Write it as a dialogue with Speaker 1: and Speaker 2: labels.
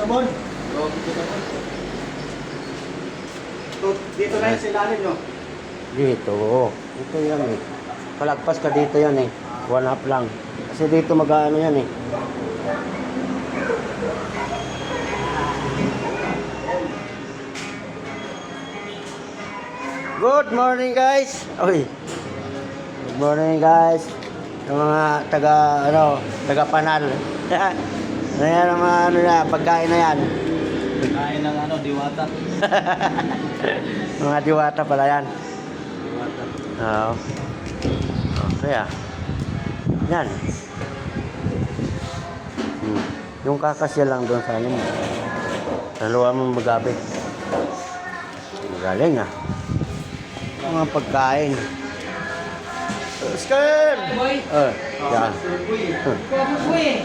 Speaker 1: Sabon. Dito na yung silalim, no?
Speaker 2: Dito. Ito yan eh. Palagpas ka dito yan eh. 1 half lang. Kasi dito mag-ano yan eh. Good morning guys. Oy. Good morning guys. Yung mga taga Panal. Ano yan ang mga pagkain na yan.
Speaker 1: Kain ng diwata.
Speaker 2: Mga diwata pala yan.
Speaker 1: Diwata.
Speaker 2: Oo. Okay ah. Yan. Yung kakasya lang doon sa ano mo. Sa luwa mong magabi. Magaling ah. Mga pagkain. Scan!
Speaker 3: Boy.
Speaker 2: Yan.
Speaker 3: Boy.